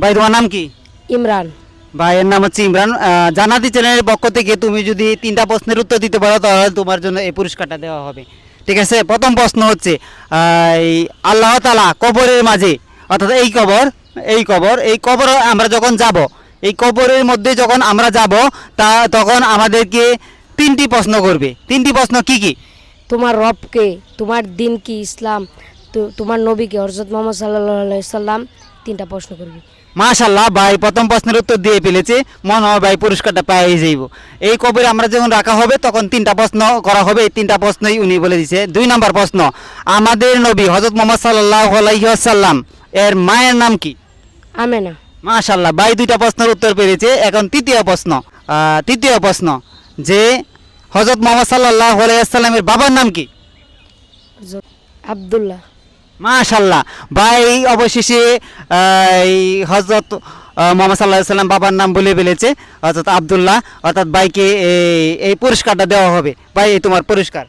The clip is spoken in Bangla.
ভাই তোমার নাম কি? ইমরান। ভাইয়ের নাম হচ্ছে ইমরান। জান্নাতি চ্যানেলের পক্ষ থেকে তুমি যদি 3টা প্রশ্নের উত্তর দিতে পারো তাহলে তোমার জন্য এই পুরস্কারটা দেওয়া হবে। ঠিক আছে, প্রথম প্রশ্ন হচ্ছে এই আল্লাহ তাআলা কবরের মাঝে, অর্থাৎ এই কবর আমরা যখন যাব, এই কবরের মধ্যে যখন আমরা যাব তখন আমাদেরকে 3টি প্রশ্ন করবে। 3টি প্রশ্ন কি কি? তোমার রবকে, তোমার দিন কি ইসলাম, তোমার নবীকে হযরত মুহাম্মদ সাল্লাল্লাহু আলাইহি সাল্লাম, 3টা প্রশ্ন করবি। মাশাল্লাহ, ভাই প্রথম প্রশ্নের উত্তর দিয়ে ফেলেছে। মনে হয় ভাই পুরস্কারটা পেয়ে যাইব। এই কবরে আমরা যখন রাখা হবে তখন 3টা প্রশ্ন করা হবে। এই 3টা প্রশ্নই উনি বলে দিয়েছে। 2 নম্বর প্রশ্ন, আমাদের নবী হযরত মুহাম্মদ সাল্লাল্লাহু আলাইহি ওয়াসাল্লাম এর মায়ের নাম কি? আমেনা। মাশাল্লাহ, ভাই 2টা প্রশ্নের উত্তর পেরেছে। এখন তৃতীয় প্রশ্ন যে হযরত মুহাম্মদ সাল্লাল্লাহু আলাইহি ওয়াসাল্লামের বাবার নাম কি? আব্দুল্লাহ। মাশাল্লাহ, ভাই অবশেষে এই হযরত মুহাম্মদ সাল্লাল্লাহু আলাইহি ওয়াসাল্লাম বাবার নাম বলে ফেলেছে, হযরত আব্দুল্লাহ। অর্থাৎ ভাইকে এই পুরস্কারটা দেওয়া হবে। ভাই এই তোমার পুরস্কার।